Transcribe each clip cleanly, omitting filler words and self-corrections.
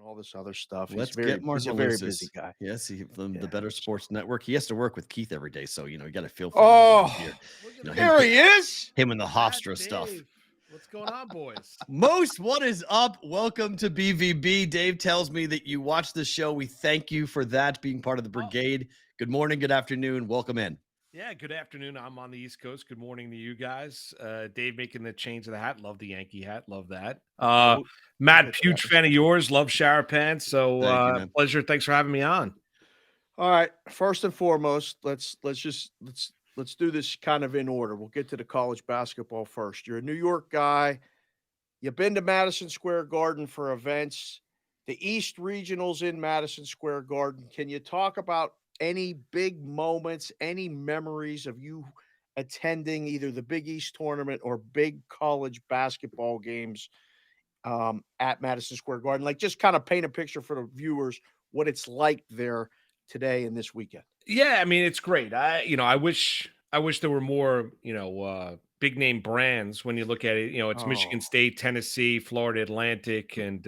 all this other stuff. Let's get Marc He's a very busy Malusis. guy. Yes, he from the Yeah. Bettor So. Sports Network. He has to work with Keith every day, so, you gotta feel for him a little bit here. Oh, Look at You know, that. him there he is. him and the Matt, Hofstra stuff. Dave. What's going on, boys? Most, what is up? Welcome to BVB. Dave tells me that you watch the show. We thank you for that, being part of the Oh, brigade. Good morning, good afternoon. Welcome in. yeah, good afternoon. I'm on the East Coast. Good morning to you guys. Dave making the change of the hat. Love the Yankee hat. Love that. We'll Matt, get to that huge in a fan of second. yours. Love Sharapan. So Thank you, man. pleasure. Thanks for having me on. All right. First and foremost, let's do this kind of in order. We'll get to the college basketball first. You're a New York guy. You've been to Madison Square Garden for events. The East Regionals in Madison Square Garden. Can you talk about any big moments, any memories of you attending either the Big East tournament or big college basketball games at Madison Square Garden? Like, just kind of paint a picture for the viewers what it's like there today and this weekend. Yeah, I mean it's great. I wish there were more, big name brands when you look at it. It's Michigan Oh, State, Tennessee, Florida Atlantic, and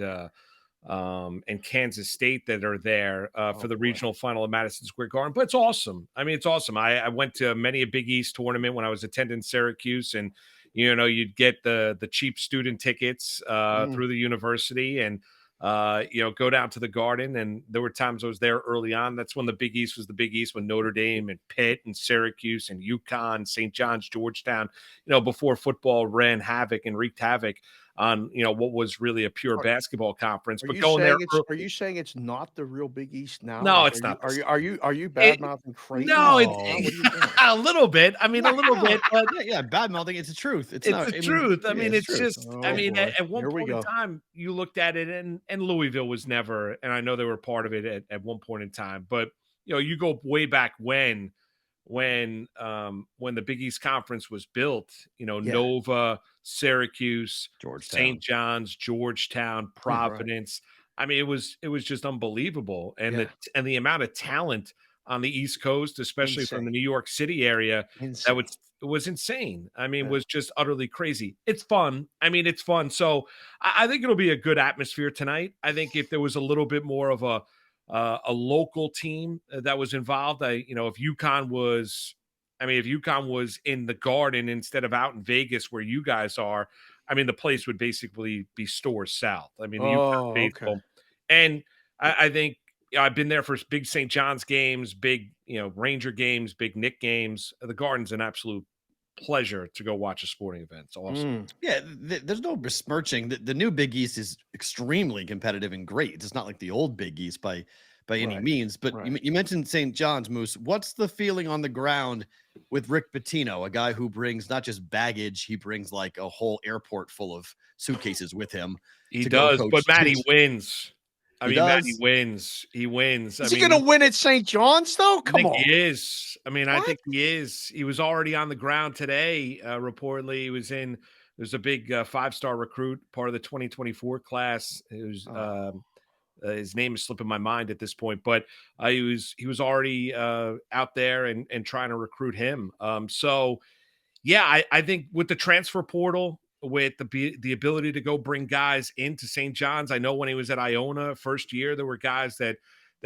Kansas State that are there for oh the boy. regional final of Madison Square Garden. But it's awesome. I mean, it's awesome. I went to many a Big East tournament when I was attending Syracuse, and you'd get the cheap student tickets Mm, through the university, and go down to the Garden. And there were times I was there early on. That's when the Big East was the Big East, when Notre Dame and Pitt and Syracuse and UConn, St. John's, Georgetown. Before football ran havoc and wreaked havoc on what was really a pure are basketball conference. are But you going there saying it's early, are you saying it's not the real Big East now? no, Like, it's not the are you it, bad mouthing Creighton no, right it, now? What are you doing? a little bit. I mean, a little No, bit, but yeah, yeah, bad mouthing. It's the truth. It's it's not, the I mean, truth. I yeah, mean, it's it's true. just, I Oh mean, boy. at one Here we point in go. time, you looked at it, and Louisville was never, and I know they were part of it at one point in time, but you go way back when the Big East Conference was built, Yeah. Nova, Syracuse, St. Georgetown. John's, Georgetown, Right. Providence. I mean, it was just unbelievable, and Yeah. the amount of talent on the East Coast, especially from Insane. the New York City area, that Insane. was insane. I mean, Yeah. was just utterly crazy. It's fun. I mean, it's fun. So I think it'll be a good atmosphere tonight. I think if there was a little bit more of a local team that was involved. If UConn was in the Garden instead of out in Vegas where you guys are, I mean, the place would basically be stores south. I mean, the UConn Oh, okay. faithful, and I think I've been there for big St. John's games, big Ranger games, big Nick games. The Garden's an absolute pleasure to go watch a sporting event. It's awesome. Mm, Yeah, there's no besmirching. The new Big East is extremely competitive and great. It's not like the old Big East by any right. means. But Right. you mentioned St. John's, Moose. What's the feeling on the ground with Rick Pitino, a guy who brings not just baggage, he brings like a whole airport full of suitcases with him He to go does, but coach Matt, he his. wins. I He mean, Matt, he does. wins. He wins. I Is he mean, gonna win at St. John's though? I Come think he on. is. I mean, I What? think he is. He was already on the ground today. Reportedly, he was in. There's a big five-star recruit, part of the 2024 class. Oh, His name is slipping my mind at this point, but he was already out there and trying to recruit him. So yeah, I think with the transfer portal, with the ability to go bring guys into St. John's. I know when he was at Iona first year, there were guys that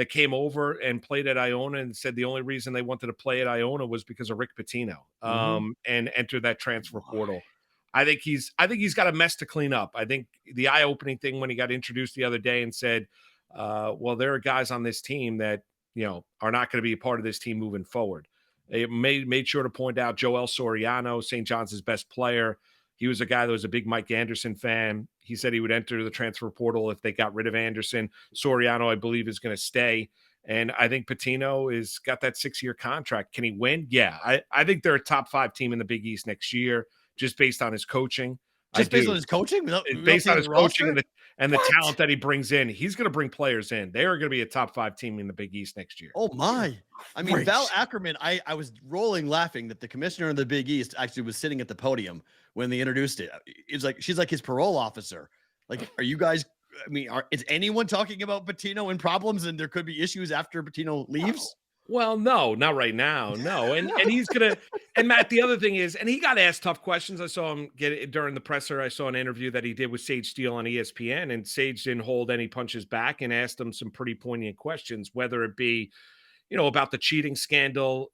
came over and played at Iona and said the only reason they wanted to play at Iona was because of Rick Pitino, mhm. and enter that transfer My. portal. I think he's got a mess to clean up. I think the eye-opening thing when he got introduced the other day and said, well, there are guys on this team that are not going to be a part of this team moving forward. It made sure to point out Joel Soriano, St. John's best player. He was a guy that was a big Mike Anderson fan. He said he would enter the transfer portal if they got rid of Anderson. Soriano, I believe, is going to stay. And I think Patino is got that 6-year contract. Can he win? Yeah. I think they're a top 5 team in the Big East next year, just based on his coaching. I Just based on do. his coaching, without Based on seeing his the coaching roster? and the What? talent that he brings in, he's going to bring players in. They are going to be a top 5 team in the Big East next year. Oh Good my. I mean, Val gracious. Ackerman, I was rolling laughing that the commissioner of the Big East actually was sitting at the podium when they introduced it. It's like she's like his parole officer. Like, are you guys? I mean, is anyone talking about Patino and problems, and there could be issues after Patino No. leaves? Well, no, not right now. No. And he's gonna and Matt, the other thing is, and he got asked tough questions. I saw him get it during the presser. I saw an interview that he did with Sage Steele on ESPN, and Sage didn't hold any punches back and asked him some pretty poignant questions, whether it be about the cheating scandal,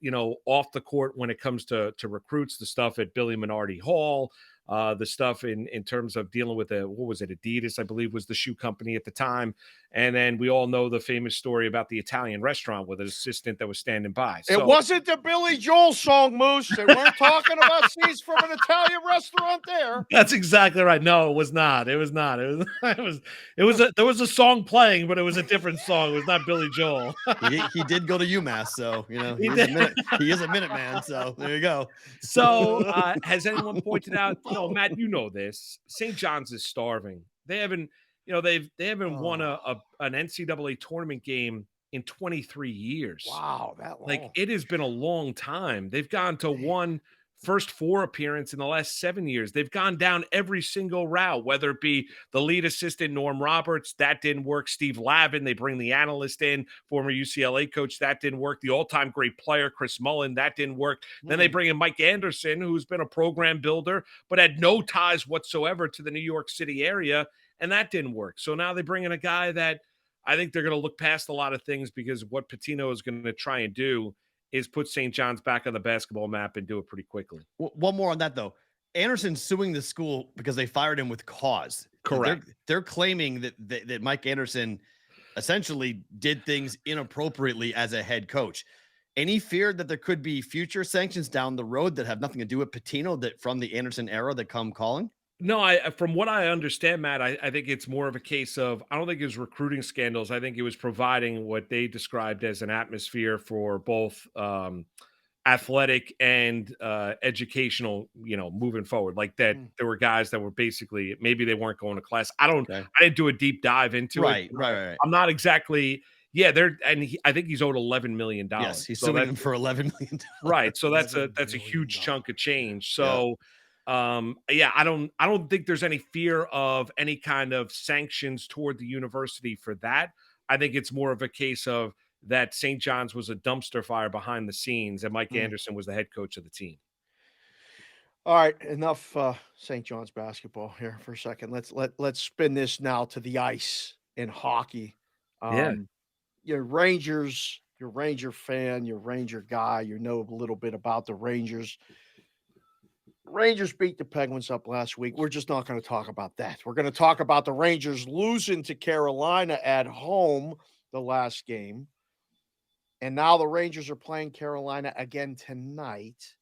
off the court when it comes to recruits, the stuff at Billy Minardi Hall, the stuff in terms of dealing with what was it, Adidas, I believe was the shoe company at the time. And then we all know the famous story about the Italian restaurant with an assistant that was standing by. It So wasn't the Billy Joel song, Moose. They weren't talking about scenes from an Italian restaurant there. that's exactly right. No, it was not. It was not. There was a song playing, but it was a different song. It was not Billy Joel. He did go to UMass, so he is a minute man. So there you go. So has anyone pointed out? No, Matt, you know this. St. John's is starving. They haven't, they haven't won an NCAA tournament game in 23 years. Wow, that long. Like it has been a long time. They've gone to one first four appearance in the last 7 years. They've gone down every single route, whether it be the lead assistant, Norm Roberts, that didn't work. Steve Lavin, they bring the analyst in, former UCLA coach, that didn't work. The all-time great player, Chris Mullen, that didn't work. Then they bring in Mike Anderson, who's been a program builder, but had no ties whatsoever to the New York City area, and that didn't work. So now they bring in a guy that I think they're going to look past a lot of things, because what Pitino is going to try and do is put St. John's back on the basketball map and do it pretty quickly. One more on that, though. Anderson's suing the school because they fired him with cause. Correct. They're claiming that Mike Anderson essentially did things inappropriately as a head coach. Any fear that there could be future sanctions down the road that have nothing to do with Pitino, that from the Anderson era that come calling? No, from what I understand, Matt, I think it's more of a case of, I don't think it was recruiting scandals. I think it was providing what they described as an atmosphere for both athletic and educational, moving forward. Like that, there were guys that were basically, maybe they weren't going to class. I didn't do a deep dive into it. Right. I'm not exactly. Yeah, I think he's owed $11 million. Yes, he's suing him for $11 million. Right, so that's a huge chunk of change. So. Yeah. I don't think there's any fear of any kind of sanctions toward the university for that. I think it's more of a case of that St. John's was a dumpster fire behind the scenes, and Mike Anderson was the head coach of the team. All right, enough St. John's basketball here for a second. Let's spin this now to the ice in hockey. Your Rangers, you're a Ranger fan, you're a Ranger guy, you know a little bit about the Rangers. Rangers beat the Penguins up last week. We're just not going to talk about that. We're going to talk about the Rangers losing to Carolina at home the last game. And now the Rangers are playing Carolina again tonight.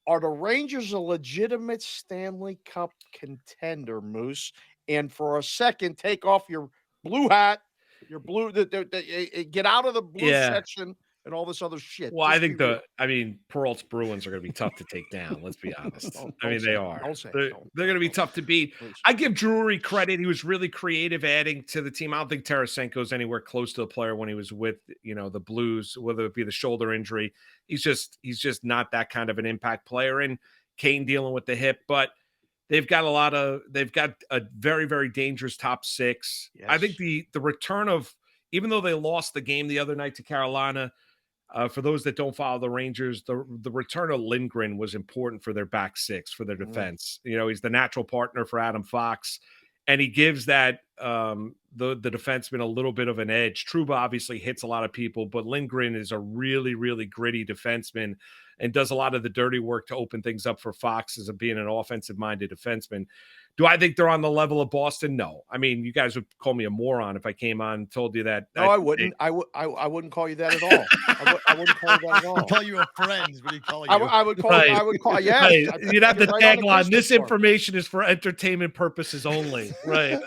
Are the Rangers a legitimate Stanley Cup contender, Moose? And for a second, take off your blue hat, your blue, get out of the blue section and all this other shit. Well, I think Perrault's Bruins are going to be tough to take down. Let's be honest. They are. They're going to be tough to beat. I give Drury credit. He was really creative adding to the team. I don't think Tarasenko's anywhere close to the player when he was with, the Blues, whether it be the shoulder injury. He's just not that kind of an impact player. And Kane dealing with the hip, but they've got a very, very dangerous top six. Yes. I think the return of, even though they lost the game the other night to Carolina, for those that don't follow the Rangers, the return of Lindgren was important for their back six, for their defense. He's the natural partner for Adam Fox, and he gives that the defenseman a little bit of an edge. Trouba obviously hits a lot of people, but Lindgren is a really, really gritty defenseman and does a lot of the dirty work to open things up for Fox as being an offensive-minded defenseman. Do I think they're on the level of Boston? No. I mean, you guys would call me a moron if I came on and told you that. No, I wouldn't. I wouldn't call you that at all. I wouldn't call you that at all. I'd call you a friend. What do you call you? I would call. Yeah. You'd have the tagline. This information is for entertainment purposes only. Right.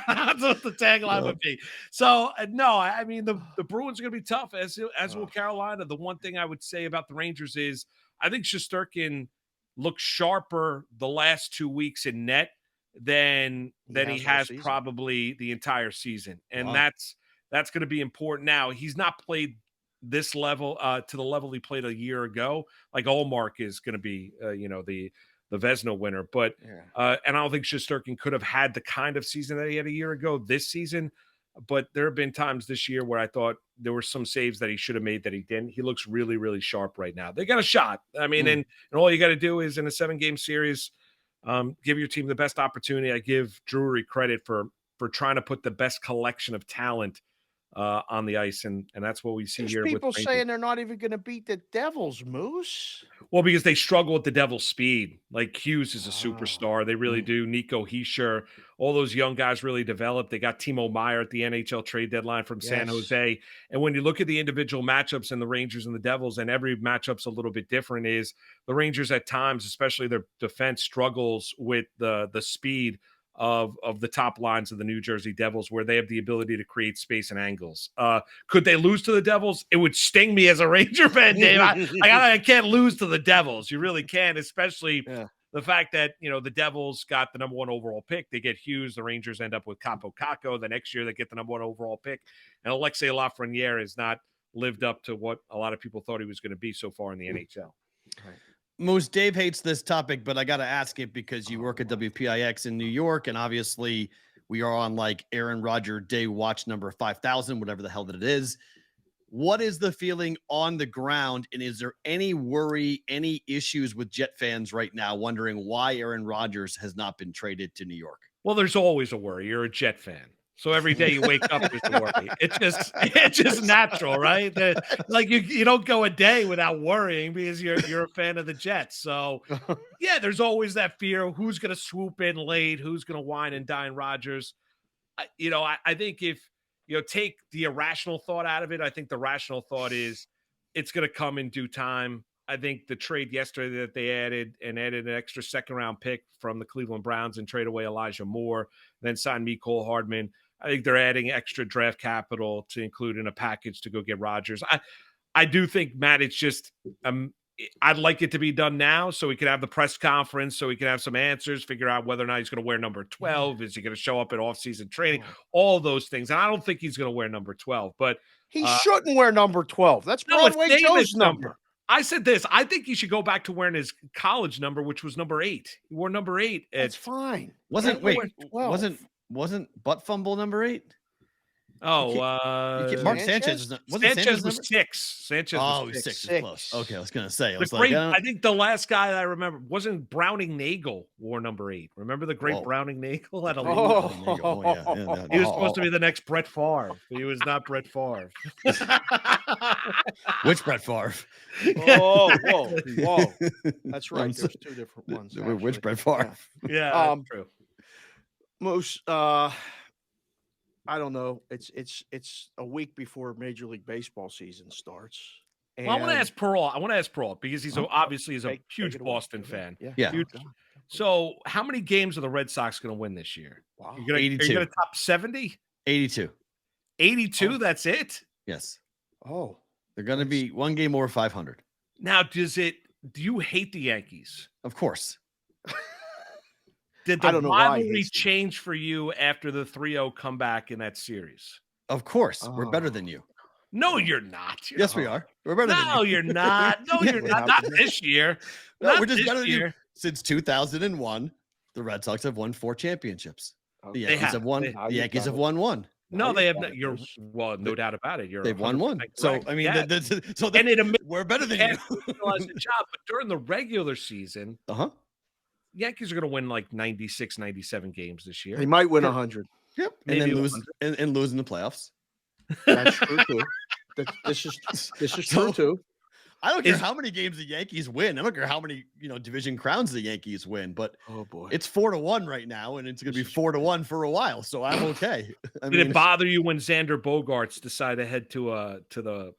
That's what the tagline would be. So no, I mean the Bruins are going to be tough, as will Carolina. The one thing I would say about the Rangers is I think Shesterkin looked sharper the last 2 weeks in net than he has probably the entire season. And that's going to be important. Now, he's not played this level to the level he played a year ago. Like Marc is going to be, the Vezina winner. But and I don't think Shesterkin could have had the kind of season that he had a year ago this season. But there have been times this year where I thought there were some saves that he should have made that he didn't. He looks really, really sharp right now. They got a shot. I mean, and all you got to do is in a 7-game series, give your team the best opportunity. I give Drury credit for trying to put the best collection of talent on the ice, and that's what we see There's here. people with saying they're not even going to beat the Devils, Moose. Well, because they struggle with the Devils' speed. Like Hughes is a superstar. They really do. Nico Hischier, all those young guys really developed. They got Timo Meier at the NHL trade deadline from San Jose. And when you look at the individual matchups in the Rangers and the Devils, and every matchup's a little bit different, is the Rangers at times, especially their defense, struggles with the speed of the top lines of the New Jersey Devils, where they have the ability to create space and angles. Could they lose to the Devils? It would sting me as a Ranger fan, Dave. I can't lose to the Devils. You really can't, especially the fact that, the Devils got the number 1 overall pick. They get Hughes. The Rangers end up with Capo Caco. The next year they get the number 1 overall pick. And Alexei Lafreniere has not lived up to what a lot of people thought he was going to be so far in the NHL. Right. Moose, Dave hates this topic, but I got to ask it because you work at WPIX in New York, and obviously we are on like Aaron Rodgers Day watch number 5,000, whatever the hell that it is. What is the feeling on the ground, and is there any worry, any issues with Jet fans right now wondering why Aaron Rodgers has not been traded to New York? Well, there's always a worry. You're a Jet fan. So every day you wake up, there's a worry. It's just natural, right? Like you don't go a day without worrying because you're a fan of the Jets. So yeah, there's always that fear of who's going to swoop in late, who's going to wine and dine Rodgers. I think if take the irrational thought out of it, I think the rational thought is it's going to come in due time. I think the trade yesterday that they added an extra 2nd-round pick from the Cleveland Browns and trade away Elijah Moore, then sign Mecole Hardman. I think they're adding extra draft capital to include in a package to go get Rodgers. I do think, Matt, it's just I'd like it to be done now so we can have the press conference, so we can have some answers, figure out whether or not he's going to wear number 12. Is he going to show up at off-season training? All those things. And I don't think he's going to wear number 12. But he shouldn't wear number 12. That's Broadway Joe's number. I said this. I think he should go back to wearing his college number, which was number 8. He wore number 8. That's fine. Wasn't butt fumble number 8? Oh, Mark Sanchez. Sanchez was 6. Sanchez was 6 is close. Okay, I was going to say. I think the last guy I remember wasn't Browning Nagel wore number 8. Remember the great Browning Nagel? He was supposed to be the next Brett Favre. But he was not Brett Favre. Which Brett Favre? Whoa. That's right. There's 2 different ones. Which Brett Favre? Yeah, that's true. Moose, I don't know. It's a week before Major League Baseball season starts. Well, I want to ask Perrault because he's obviously a huge Boston fan. Yeah. Huge. So, how many games are the Red Sox going to win this year? Wow. Are you going to top 70? 82. 82? That's it? Yes. Oh. They're going to be 1 game over 500. Now, do you hate the Yankees? Of course. Did the rivalry change for you after the 3-0 comeback in that series? Of course. We're better than you. No, you're not. Yes, we are. We're better than you. No, you're not. No, you're not. Not this year. No, we're just better than you. Since 2001, the Red Sox have won 4 championships. The Yankees have won. The Yankees have won 1. No, they have not. No doubt about it. They've won 1. So, I mean, we're better than you. But during the regular season, Yankees are going to win like 96, 97 games this year. They might win 100. Yep. And then lose and lose in the playoffs. That's true too. This is true too. I don't care how many games the Yankees win. I don't care how many, division crowns the Yankees win, but it's 4-1 right now, and it's going to be 4-1 for a while. So I'm okay. Did it bother you when Xander Bogaerts decided to head to the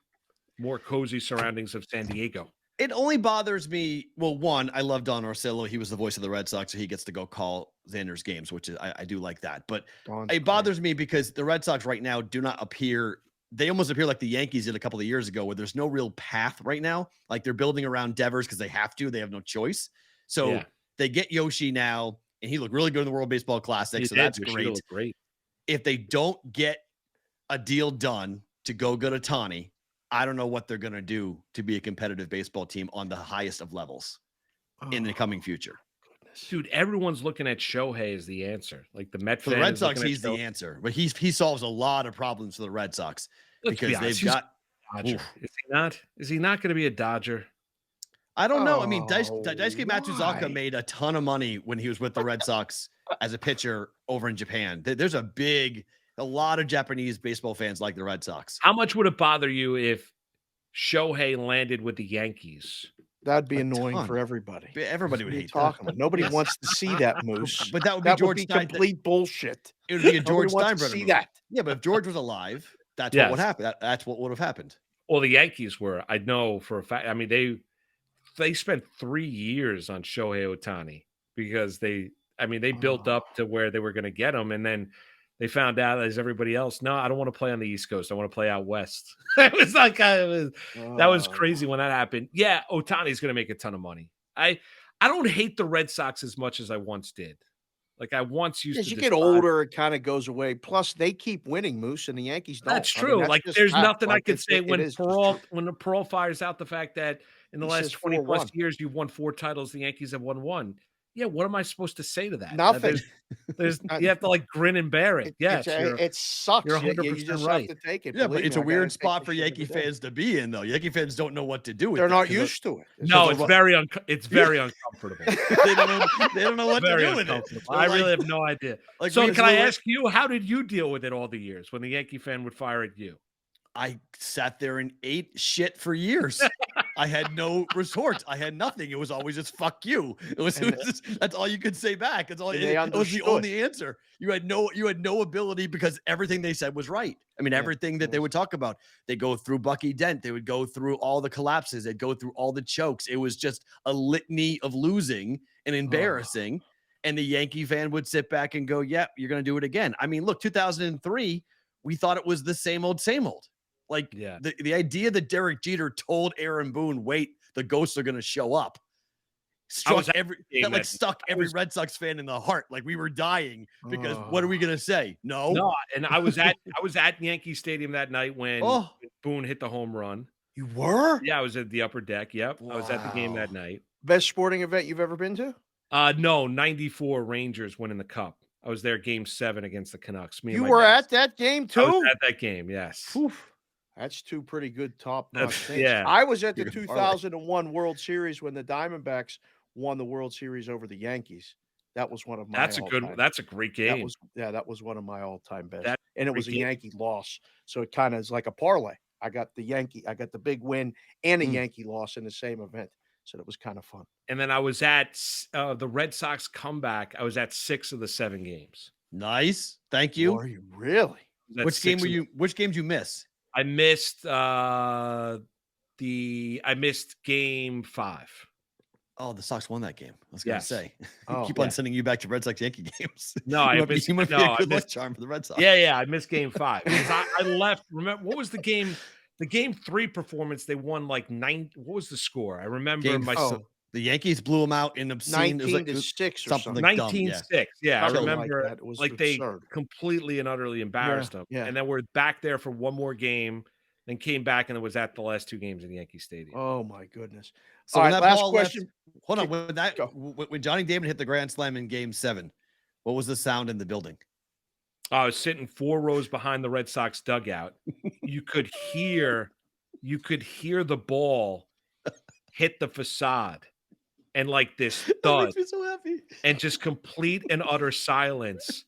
more cozy surroundings of San Diego? It only bothers me. Well, one, I love Don Orsillo. He was the voice of the Red Sox, so he gets to go call Xander's games, which is I do like that. But it bothers me because the Red Sox right now do not appear. They almost appear like the Yankees did a couple of years ago, where there's no real path right now. Like they're building around Devers because they have to. They have no choice. So they get Yoshi now, and he looked really good in the World Baseball Classic. So that's great. If they don't get a deal done to go get Ohtani, I don't know what they're going to do to be a competitive baseball team on the highest of levels in the coming future. goodness. Dude, everyone's looking at Shohei as the answer. Like the Met For the fan Red is Sox, looking at he's the Shohei. answer, but he solves a lot of problems for the Red Sox Let's be because honest, they've he's got. a Dodger. Oof. Is he not? Is he not going to be a Dodger? I don't know. I mean, Oh, Daisuke why? Matsuzaka made a ton of money when he was with the Red Sox as a pitcher over in Japan. There's a lot of Japanese baseball fans like the Red Sox. How much would it bother you if Shohei landed with the Yankees? That'd be A annoying ton. for everybody. Everybody What would are you hate that. talking about? Nobody Yes. wants to see that, Moose. But that would be That would George be Stein. complete bullshit. It would be a Nobody George wants to Steinbrenner see movie. that. Yeah, but if George was alive, that's what would Yes. happen. That's what would have happened. Well, the Yankees were. I know for a fact. I mean, they spent 3 years on Shohei Ohtani because they built Oh. up to where they were going to get him, and then they found out, as everybody else, no, I don't want to play on the East Coast. I want to play out west. It was like that was crazy when that happened. Yeah, Ohtani's going to make a ton of money. I don't hate the Red Sox as much as I once did. Like I once used As to. you get despise- older, it kind of goes away. Plus, they keep winning, Moose, and the Yankees don't. That's I mean, true. that's Like just there's fact. nothing I Like, could say it when is just Perrault true. when the Perrault fires out the fact that in the He last says 20 plus 4-1. years you've won 4 titles, the Yankees have won 1. Yeah, what am I supposed to say to that? Nothing. There's you have to like grin and bear it. Yes, It sucks. you're You 100% just right. have to take it. Yeah, but Believe it's me, a I gotta weird take spot this for shit Yankee every day. fans to be in, though. Yankee fans don't know what to do with They're that not 'cause used to it. No, Because it's very uncomfortable. they don't know what to Very do with it. uncomfortable. They're I like- really have no idea. like So we- can I we're- ask you, how did you deal with it all the years when the Yankee fan would fire at you? I sat there and ate shit for years. I had no retort. I had nothing. It was always just "fuck you." That's all you could say back. That's all. And It, they it was the understood. only answer. You had no ability because everything they said was right. I mean, Yeah, everything that they would talk about. They go through Bucky Dent. They would go through all the collapses. They'd go through all the chokes. It was just a litany of losing and embarrassing. And the Yankee fan would sit back and go, "Yep, you're going to do it again." I mean, look, 2003, we thought it was the same old, same old. Like Yeah. the idea that Derek Jeter told Aaron Boone, "Wait, the ghosts are going to show up," was at stuck every Red Sox fan in the heart. Like we were dying because what are we going to say? No. No, and I was at Yankee Stadium that night when Oh, Boone hit the home run. You were? Yeah, I was at the upper deck. Yep. I was at the game that Wow. night. Best sporting event you've ever been to? No, 94 Rangers winning the cup. I was there game 7 against the Canucks. Me and You my were dad. at that game I was too? at that game, yes. That's 2 pretty good top-notch things. Yeah. I was at the You're gonna parlay. 2001 World Series when the Diamondbacks won the World Series over the Yankees. That was one of my That's a great game. that was one of my all-time best. That's And it great was a game. Yankee loss. So it kind of is like a parlay. I got the big win and a Yankee loss in the same event. So that was kind of fun. And then I was at the Red Sox comeback. I was at 6 of the 7 games. nice. Thank you. Are you really? I was at Which game 6 were of the- you? Which game did you miss? I missed game 5. Oh, the Sox won that game. I was going to Yes. say. Oh, Keep yeah. on sending you back to Red Sox Yankee games. No, I missed. You might be no, a I good luck missed. charm for the Red Sox. Yeah, I missed game 5 because I left. Remember what was the game? The game 3 performance. They won like 9. What was the score? I remember Game my Oh, The Yankees blew them out in obscene. It was 19 like to 6 or something something. like dumb, 19-6. Yeah, I Something like remember that. It was like they absurd. completely and utterly embarrassed them. yeah. And then we're back there for one more game, then came back and it was at the last 2 games in Yankee Stadium. Oh my goodness. So All when right, that last ball question. left, hold on. When that Go. when Johnny Damon hit the grand slam in Game 7, what was the sound in the building? I was sitting 4 rows behind the Red Sox dugout. You could hear the ball hit the facade and like this That thud makes me so happy. and just complete and utter silence.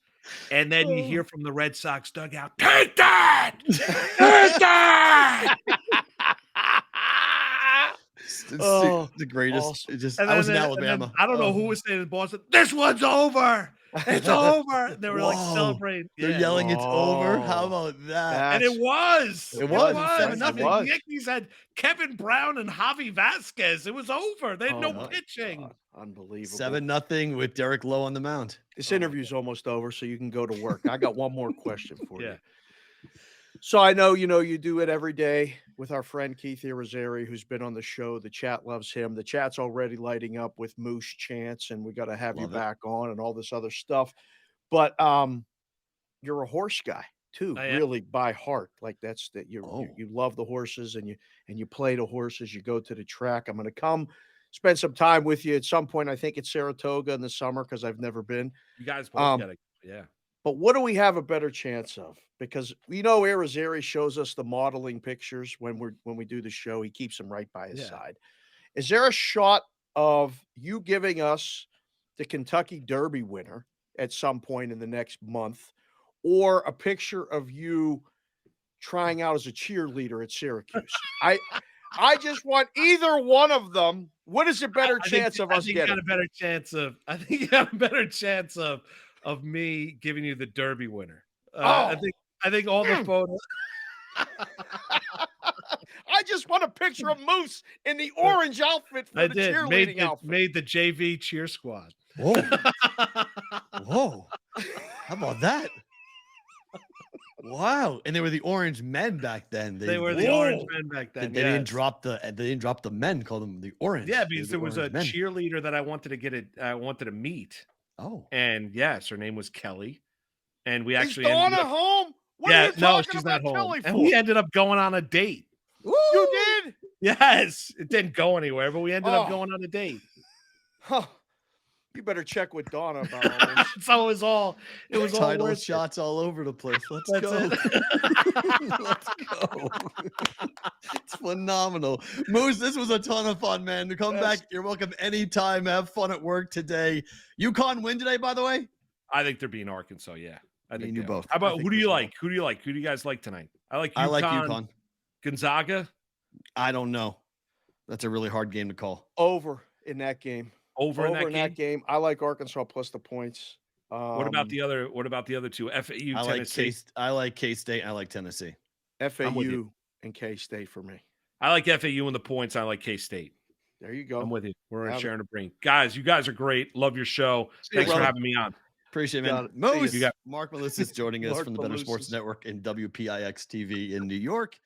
And then you hear from the Red Sox dugout, "Take that! Take that!" It's Oh, the greatest. awesome. It just And I was then- in and then Alabama. I don't know who was saying to Boston, "This one's over. It's over." They were like Whoa. celebrating. They're Yeah. yelling it's over. How Oh, about that? And it was. It was. 7-0. I mean, It was. the Yankees had Kevin Brown and Javi Vasquez. It was over. They had Oh, no my pitching. God. Unbelievable. 7-0 with Derek Lowe on the mound. This interview's almost over, so you can go to work. I got one more question for Yeah. you. So I know you do it every day with our friend Keith Irizarry, who's been on the show. The chat loves him. The chat's already lighting up with Moose chants, and we got to have you Love it. back on and all this other stuff. But you're a horse guy too, I am. really by heart. Like that's that Oh. you love the horses and you play the horses. You go to the track. I'm going to come spend some time with you at some point. I think it's Saratoga in the summer because I've never been. You guys both Um, got it. Yeah. But what do we have a better chance of? Because we know Arizari shows us the modeling pictures when we do the show. He keeps them right by his Yeah. side. Is there a shot of you giving us the Kentucky Derby winner at some point in the next month, or a picture of you trying out as a cheerleader at Syracuse? I just want either one of them. What is a better chance of us I think you got getting? a better chance of. I think you got a better chance of me giving you the Derby winner. Oh. I think all the photos. I just want a picture of Moose in the orange outfit for I the did cheerleading outfit. made the JV cheer squad. Whoa. Whoa. How about that? Wow. And they were the orange men back then. They were the orange men back then. They didn't drop the men, called them the orange. Yeah, They because were there the was a orange men. cheerleader that I wanted to meet. Oh. And yes, her name was Kelly. And we Is actually Donna ended up, home? What are yeah, you no, talking she's about not home. Kelly And for? we ended up going on a date. You did? Yes, it didn't go anywhere, but we ended up Oh. going on a date. Huh. You better check with Donna about all this. So it was all Title worth it. shots all over the place. Let's That's go. it. Let's go. It's phenomenal. Moose, this was a ton of fun, man. To come back, you're welcome anytime. Have fun at work today. UConn win today, by the way? I think they're beating Arkansas, yeah. I Me think and you they are. both. How I about think who do you there's like? Who do you like? Who do you guys like tonight? I like UConn. Gonzaga. I don't know. That's a really hard game to call. Over in that game. Over in that game. I like Arkansas plus the points. What about the other two? FAU, Tennessee. I like K-State. I like Tennessee. FAU and K-State for me. I like FAU and the points. I like K-State. There you go. I'm with you. We're Have it. sharing a brain. Guys, you guys are great. Love your show. See you, Thanks for brother. having me on. Appreciate it, man. Got it. Moose, See ya. Marc Malusis joining us Marc from the Bettor Malusis. Sports Network and WPIX TV in New York.